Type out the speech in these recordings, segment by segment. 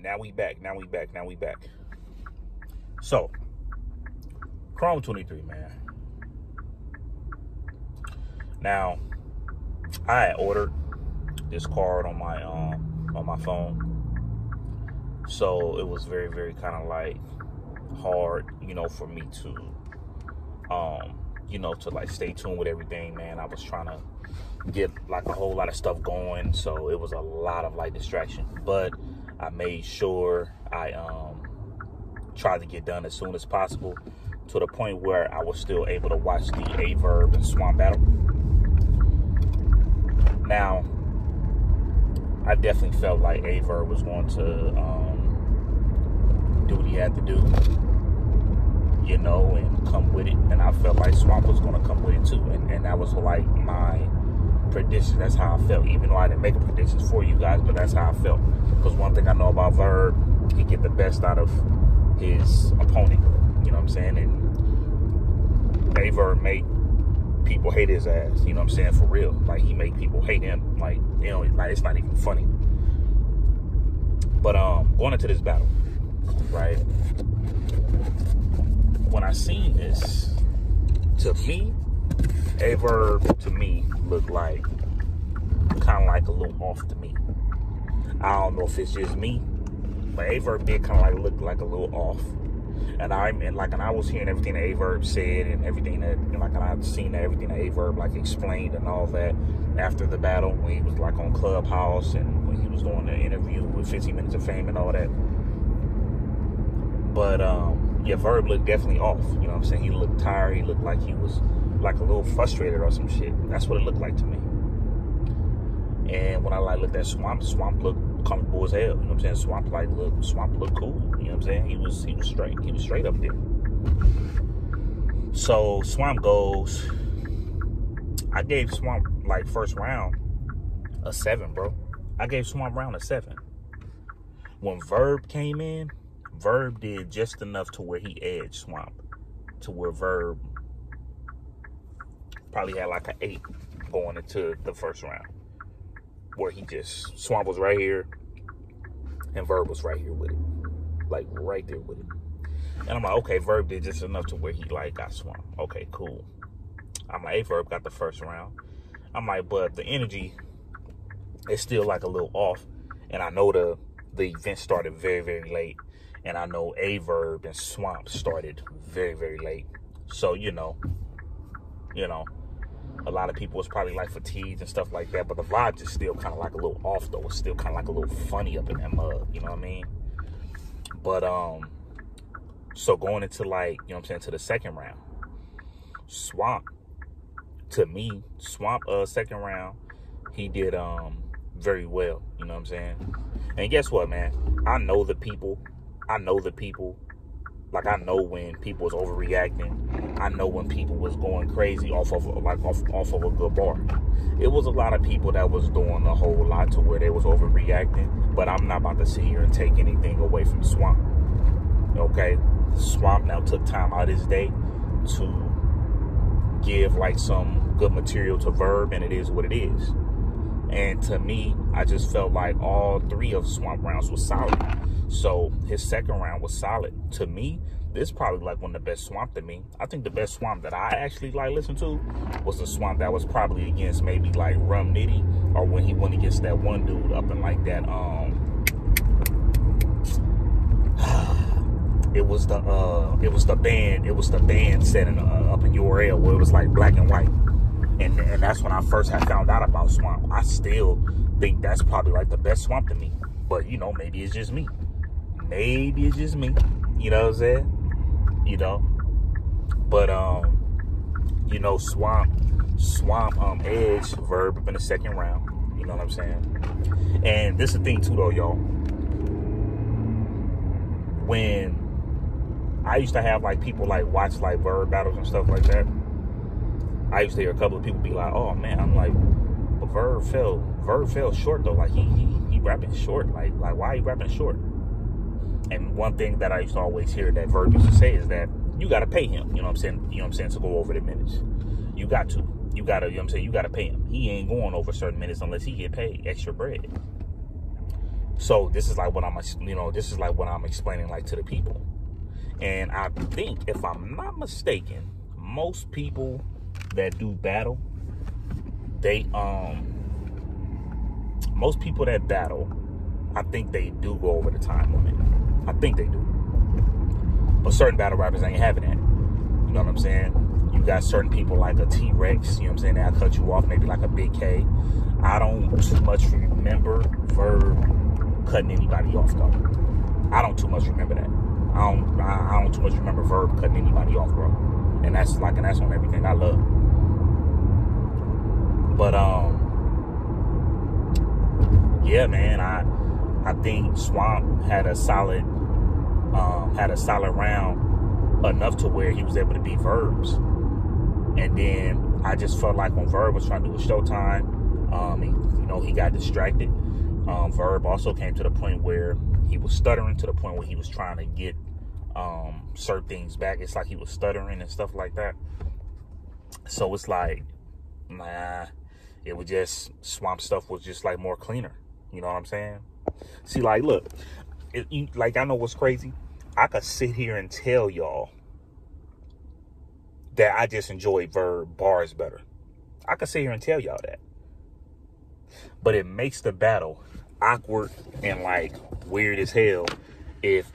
Now we back. So, Chrome 23, man. Now, I had ordered this card on my phone, so it was very, very kind of like hard, for me to, to like stay tuned with everything, man. I was trying to get like a whole lot of stuff going, so it was a lot of like distraction, but I made sure I tried to get done as soon as possible, to the point where I was still able to watch the verb and swamp battle. Now, I definitely felt like verb was going to do what he had to do, and come with it. And I felt like Swamp was going to come with it too. And that was like my prediction. That's how I felt. Even though I didn't make a prediction for you guys, but that's how I felt. Because one thing I know about Verb, he get the best out of his opponent. You know what I'm saying? And Verb make people hate his ass. You know what I'm saying? For real. Like, he make people hate him. Like, like it's not even funny. But going into this battle, right? When I seen this, to me, Verb to me looked like kind of like a little off to me. I don't know if it's just me, but Verb did kind of like look like a little off. And I was hearing everything that Verb said, and everything that I've seen everything that Verb like explained and all that after the battle, when he was like on Clubhouse and when he was doing the interview with 15 Minutes of Fame and all that. But yeah, Verb looked definitely off. You know what I'm saying? He looked tired. He looked like he was like a little frustrated or some shit. That's what it looked like to me. And when I like looked at Swamp looked comfortable as hell. You know what I'm saying? Swamp looked cool. You know what I'm saying? He was straight. He was straight up there. So Swamp goes. I gave Swamp like first round a 7, bro. I gave Swamp round a 7. When Verb came in, Verb did just enough to where he edged Swamp, to where Verb probably had like an 8 going into the first round, where Swamp was right here and Verb was right here with it, like right there with it. And I'm like, okay, Verb did just enough to where he like got Swamp. Okay, cool. I'm like, hey, Verb got the first round. I'm like, but the energy is still like a little off. And I know the event started very, very late. And I know Verb and Swamp started very, very late. So, a lot of people was probably like fatigued and stuff like that. But the vibe is still kind of like a little off, though. It's still kind of like a little funny up in that mud. You know what I mean? But, so going into like, to the second round, Swamp, to me, second round, he did very well. You know what I'm saying? And guess what, man? I know the people. Like, I know when people was overreacting. I know when people was going crazy off of a good bar. It was a lot of people that was doing a whole lot to where they was overreacting. But I'm not about to sit here and take anything away from Swamp. Okay? Swamp now took time out of his day to give like some good material to Verb, and it is what it is. And to me, I just felt like all 3 of Swamp rounds was solid. So his second round was solid. To me, this is probably like one of the best Swamp to me. I think the best Swamp that I actually like listened to was the Swamp that was probably against maybe like Rum Nitty, or when he went against that one dude up in like that it was the band setting up in URL where it was like black and white. And that's when I first had found out about Swamp. I still think that's probably like the best Swamp to me. But, maybe it's just me. Maybe it's just me. You know what I'm saying? But, Swamp edged Verb up in the second round. You know what I'm saying? And this is the thing, too, though, y'all. When I used to have, like, people, like, watch, like, Verb battles and stuff like that, I used to hear a couple of people be like, oh, man, I'm like, but Verb fell short, though. Like, he rapping short. Like, why he rapping short? And one thing that I used to always hear that Verb used to say is that you got to pay him, you know what I'm saying, to go over the minutes. You got to. You got to pay him. He ain't going over certain minutes unless he get paid extra bread. So this is like what this is like what I'm explaining like to the people. And I think, if I'm not mistaken, most people that do battle, most people that battle, I think they do go over the time limit. I think they do. But certain battle rappers ain't having that. You know what I'm saying? You got certain people like a T-Rex, you know what I'm saying? They'll cut you off, maybe like a Big K. I don't too much remember Verb cutting anybody off, though. I don't too much remember that. I don't too much remember Verb cutting anybody off, bro. And that's on everything I love. But yeah, man, I think Swamp had a solid round, enough to where he was able to beat Verbs. And then I just felt like when Verb was trying to do a Showtime, he got distracted. Verb also came to the point where he was stuttering, to the point where he was trying to get certain things back. It's like he was stuttering and stuff like that. So it's like, it was just, Swamp stuff was just like more cleaner. You know what I'm saying? See, like, look, I know what's crazy. I could sit here and tell y'all that I just enjoy Verb bars better. I could sit here and tell y'all that. But it makes the battle awkward and like weird as hell if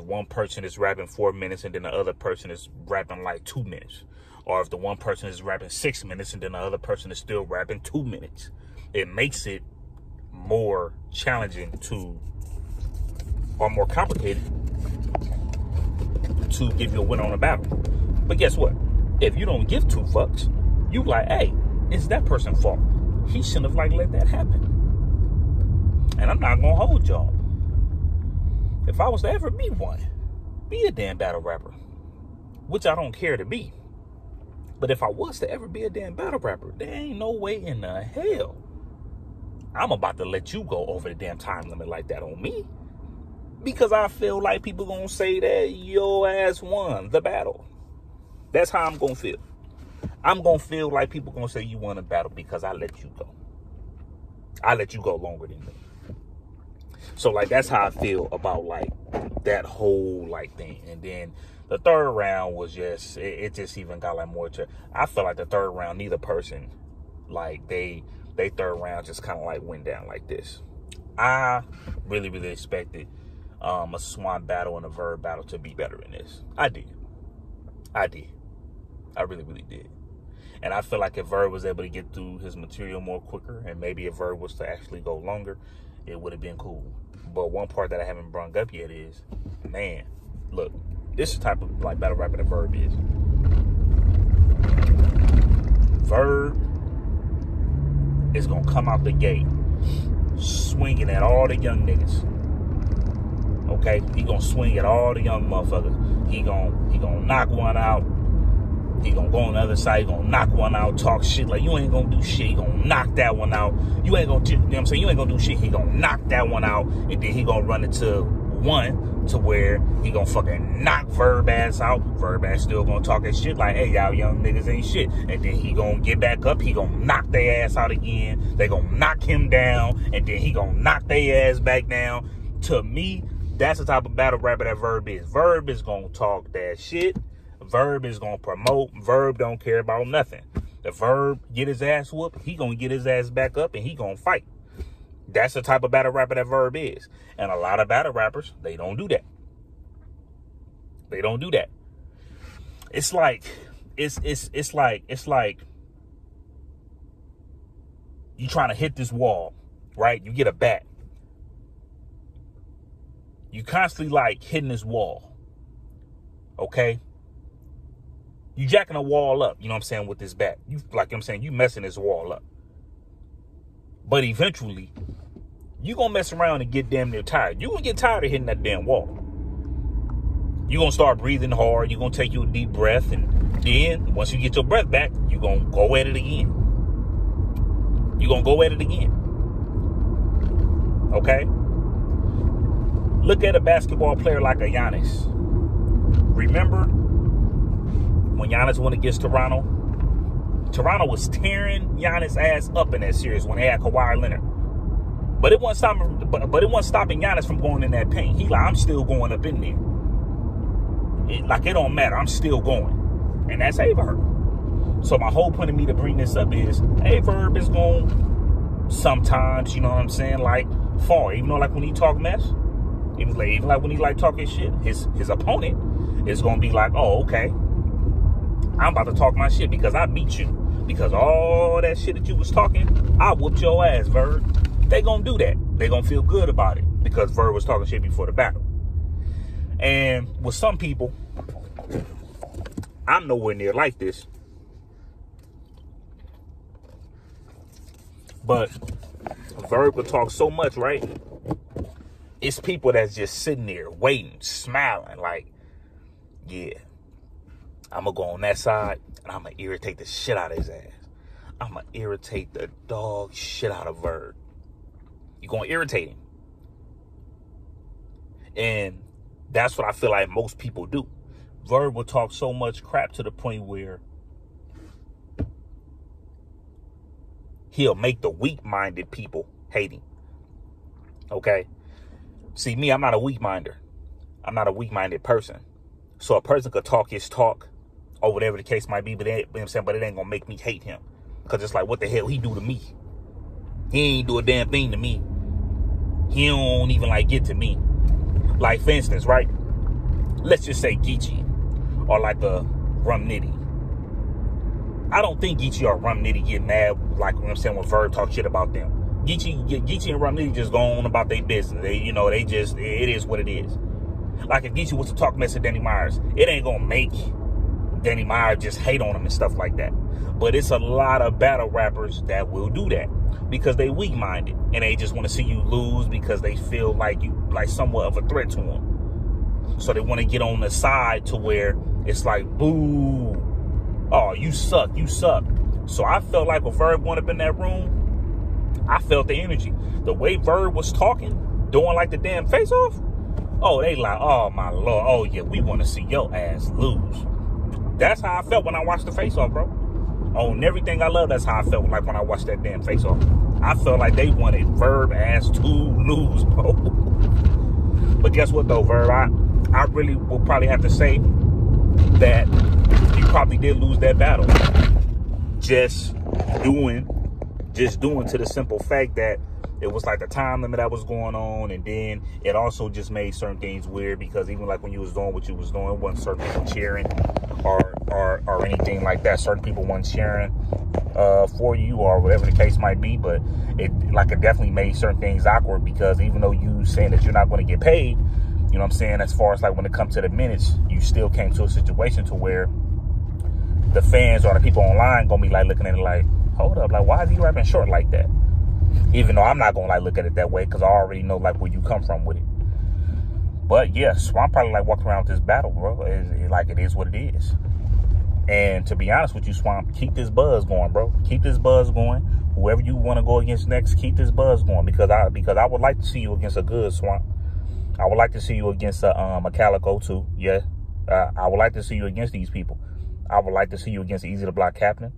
one person is rapping 4 minutes and then the other person is rapping like 2 minutes. Or if the one person is rapping 6 minutes and then the other person is still rapping 2 minutes. It makes it more challenging or more complicated to give you a win on a battle. But guess what? If you don't give two fucks, you like, hey, it's that person's fault. He shouldn't have let that happen. And I'm not gonna hold y'all. If I was to ever be one, be a damn battle rapper, which I don't care to be. But if I was to ever be a damn battle rapper, there ain't no way in the hell I'm about to let you go over the damn time limit like that on me. Because I feel like people gonna say that your ass won the battle. That's how I'm gonna feel. I'm gonna feel like people gonna say you won a battle because I let you go. I let you go longer than me. So that's how I feel about that whole thing. And then the third round was just, it just even got more to, I feel like the third round, neither person, they third round just kind of went down like this. I really, really expected a Swamp battle and a Verb battle to be better than this. I did. I really, really did. And I feel like if Verb was able to get through his material more quicker, and maybe if Verb was to actually go longer, it would have been cool. But one part that I haven't brought up yet is, man, look, this is the type of battle rapper that Verb is. Verb is gonna come out the gate swinging at all the young niggas. Okay, he gonna swing at all the young motherfuckers. He gonna knock one out. He gonna go on the other side. He gonna knock one out. Talk shit like you ain't gonna do shit. He gonna knock that one out. You ain't gonna, you know what I'm saying? You ain't gonna do shit. He gonna knock that one out, and then he gonna run into one to where he gonna fucking knock Verb ass out. Verb ass still gonna talk that shit like, hey, y'all young niggas ain't shit. And then he gonna get back up. He gonna knock their ass out again. They gonna knock him down, and then he gonna knock their ass back down. To me, that's the type of battle rapper that Verb is. Verb is gonna talk that shit. Verb is gonna promote. Verb don't care about nothing. If Verb get his ass whooped, he gonna get his ass back up and he gonna fight. That's the type of battle rapper that Verb is. And a lot of battle rappers, they don't do that. They don't do that. It's like you trying to hit this wall, right? You get a bat. You constantly hitting this wall. Okay? You jacking a wall up, you know what I'm saying, with this bat. You you messing this wall up. But eventually, you gonna mess around and get damn near tired. You gonna get tired of hitting that damn wall. You gonna start breathing hard. You gonna take you a deep breath, and then once you get your breath back, you gonna go at it again. You gonna go at it again. Okay? Look at a basketball player like a Giannis. Remember when Giannis went against Toronto? Toronto was tearing Giannis' ass up in that series when they had Kawhi Leonard. But it wasn't stopping. But it wasn't stopping Giannis from going in that paint. He like, I'm still going up in there. It don't matter. I'm still going, and that's a verb. So my whole point of me to bring this up is a verb is going sometimes, you know what I'm saying, like fall. Even though like when he talk mess, even like when he like talking shit, his opponent is gonna be like, oh, okay, I'm about to talk my shit because I beat you. Because all that shit that you was talking, I whooped your ass, Verb. They gonna do that. They gonna feel good about it because Verb was talking shit before the battle. And with some people, I'm nowhere near like this. But Verb will talk so much, right? It's people that's just sitting there waiting, smiling, like, yeah, I'm going to go on that side and I'm going to irritate the shit out of his ass. I'm going to irritate the dog shit out of Verb. You're going to irritate him. And that's what I feel like most people do. Verb will talk so much crap to the point where he'll make the weak-minded people hate him. Okay? See, me, I'm not a weak-minder. I'm not a weak-minded person. So a person could talk his talk or whatever the case might be, but it ain't going to make me hate him. Because it's like, what the hell he do to me? He ain't do a damn thing to me. He don't even, like, get to me. Like, for instance, right? Let's just say Geechee or like a Rum Nitty. I don't think Geechee or Rum Nitty get mad, like, you know what I'm saying, when Verb talk shit about them. Geechee and Rum Nitty just go on about their business. It is what it is. Like, if Geechee was to talk mess to Danny Myers, it ain't gonna make Danny Myers just hate on him and stuff like that. But it's a lot of battle rappers that will do that because they weak-minded and they just want to see you lose because they feel like you, like, somewhat of a threat to them. So they want to get on the side to where it's like, boo, oh, you suck, you suck. So I felt like when Verb went up in that room, I felt the energy. The way Verb was talking, doing like the damn face-off, oh, they like, oh, my Lord, oh, yeah, we want to see your ass lose. That's how I felt when I watched the face-off, bro. On everything I love, that's how I felt like when I watched that damn face-off. I felt like they wanted Verb ass to lose, bro. But guess what, though, Verb? I really will probably have to say that you probably did lose that battle. Just doing to the simple fact that it was like the time limit that was going on, and then it also just made certain things weird because even like when you was doing what you was doing, wasn't certain people cheering or anything like that. Certain people weren't cheering for you or whatever the case might be, but it definitely made certain things awkward because even though you saying that you're not going to get paid, you know what I'm saying, as far as like when it comes to the minutes, you still came to a situation to where the fans or the people online gonna be like looking at it like, hold up, like, why is he rapping short like that? Even though I'm not gonna like look at it that way because I already know like where you come from with it. But yeah, Swamp probably like walking around with this battle, bro. It is what it is. And to be honest with you, Swamp, keep this buzz going, bro. Keep this buzz going. Whoever you want to go against next, keep this buzz going because I would like to see you against a good Swamp. I would like to see you against a Calico too. Yeah, I would like to see you against these people. I would like to see you against Easy to Block Captain.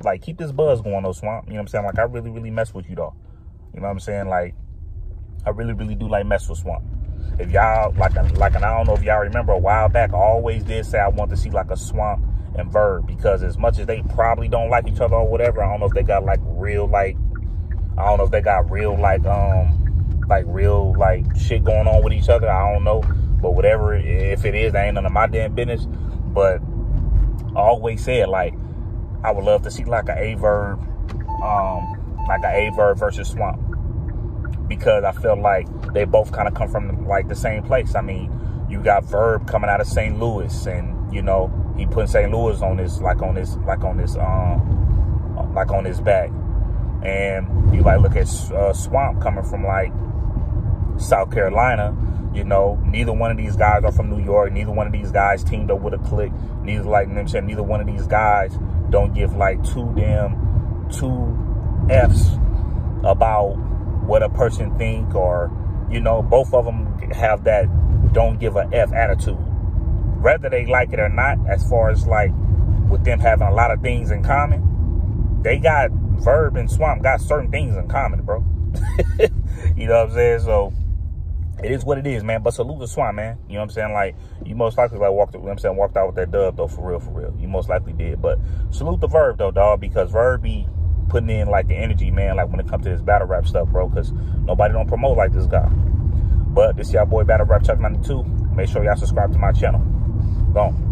Like, keep this buzz going, though, Swamp. You know what I'm saying? Like, I really, really mess with you, though. You know what I'm saying? Like, I really, really do like mess with Swamp. If y'all, and I don't know if y'all remember a while back, I always did say I want to see, like, a Swamp and Verb. Because as much as they probably don't like each other or whatever, I don't know if they got, like, real shit going on with each other. I don't know. But whatever, if it is, that ain't none of my damn business. But I always said, like, I would love to see like a verb versus Swamp because I feel like they both kind of come from like the same place. I mean, you got Verb coming out of St. Louis, and you know he put St. Louis on his back, and you like look at Swamp coming from like South Carolina. You know, neither one of these guys are from New York. Neither one of these guys teamed up with a clique. Neither one of these guys don't give like two F's about what a person think, or, you know, both of them have that don't give a F attitude. Whether they like it or not, as far as like with them having a lot of things in common, they got Verb and Swamp got certain things in common, bro. You know what I'm saying? So it is what it is, man. But salute the Swan, man. You know what I'm saying? Like, you most likely like walked out with that dub though, for real. You most likely did. But salute the Verb though, dog, because Verb be putting in like the energy, man, like when it comes to this battle rap stuff, bro, because nobody don't promote like this guy. But this y'all boy Battle Rap Chuck 92. Make sure y'all subscribe to my channel. Gone.